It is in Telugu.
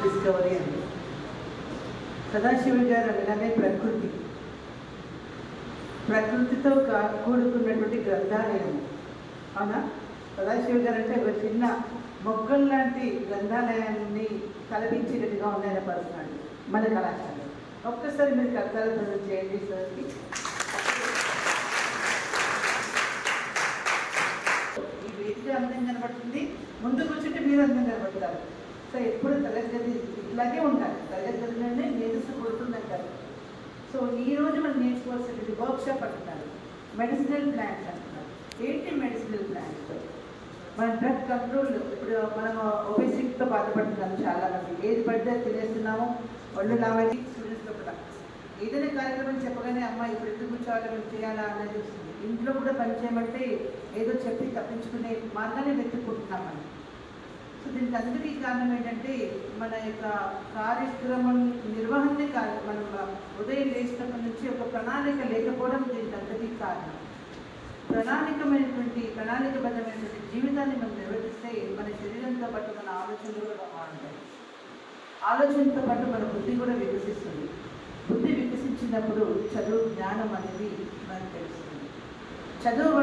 డిస్కవరీ అని. సదాశివుడు గారు అనగానే ప్రకృతితో కూడుకున్నటువంటి గ్రంథాలయం. అవునా? సదాశివుడు గారు అంటే ఒక చిన్న మొక్కలు లాంటి గ్రంథాలయాన్ని కల్పించినట్టుగా ఉందని పరుస్తున్నాడు మన కళాశాల. ఒక్కసారి మీరు కర్తాలు చేయండి సార్కి. ఈ వేదిక అందం కనబడుతుంది, ముందు కూర్చుంటే మీరు అందం కనబడతారు. సో ఎప్పుడు తరగతి గది ఇట్లాగే ఉండాలి, తరగతి గదిలోనే మేధస్సు కొడుతుందంటారు. సో ఈరోజు మనం నేర్చుకోవాల్సినటువంటి వర్క్షాప్ అంటున్నారు, మెడిసినల్ ప్లాంట్స్ అంటున్నారు. ఏంటి మెడిసినల్ ప్లాంట్స్? మన డ్రగ్ కంట్రోల్. ఇప్పుడు మనం ఒబేసిటీతో బాధపడుతున్నాము చాలామంది, ఏది పడితే తినేస్తున్నాము, ఒళ్ళు లావాలి. స్టూడెంట్స్లో కూడా ఏదైనా కార్యక్రమం చెప్పగానే అమ్మ ఇప్పుడు ఎందుకు కూర్చోవాలి, మేము చేయాలా అనేది వస్తుంది. ఇంట్లో కూడా పని చేయమంటే ఏదో చెప్పి తప్పించుకునే మార్గాన్ని వెతుక్కుంటున్నాం మనం. సో దీనికి అందరికీ కారణం ఏంటంటే మన యొక్క కార్యక్రమం నిర్వహణే కాదు, మనం ఉదయం లేచినప్పటి నుంచి ఒక ప్రణాళిక లేకపోవడం దీనికి అందరికీ కారణం. ప్రణాళికబద్ధమైనటువంటి జీవితాన్ని మనం నిర్వహిస్తే మన శరీరంతో పాటు మన ఆలోచనలు కూడా బాగుంటాయి. ఆలోచనతో పాటు మన బుద్ధి కూడా వికసిస్తుంది. బుద్ధి వికసించినప్పుడు చదువు జ్ఞానం అనేది మనకు తెలుస్తుంది. చదువు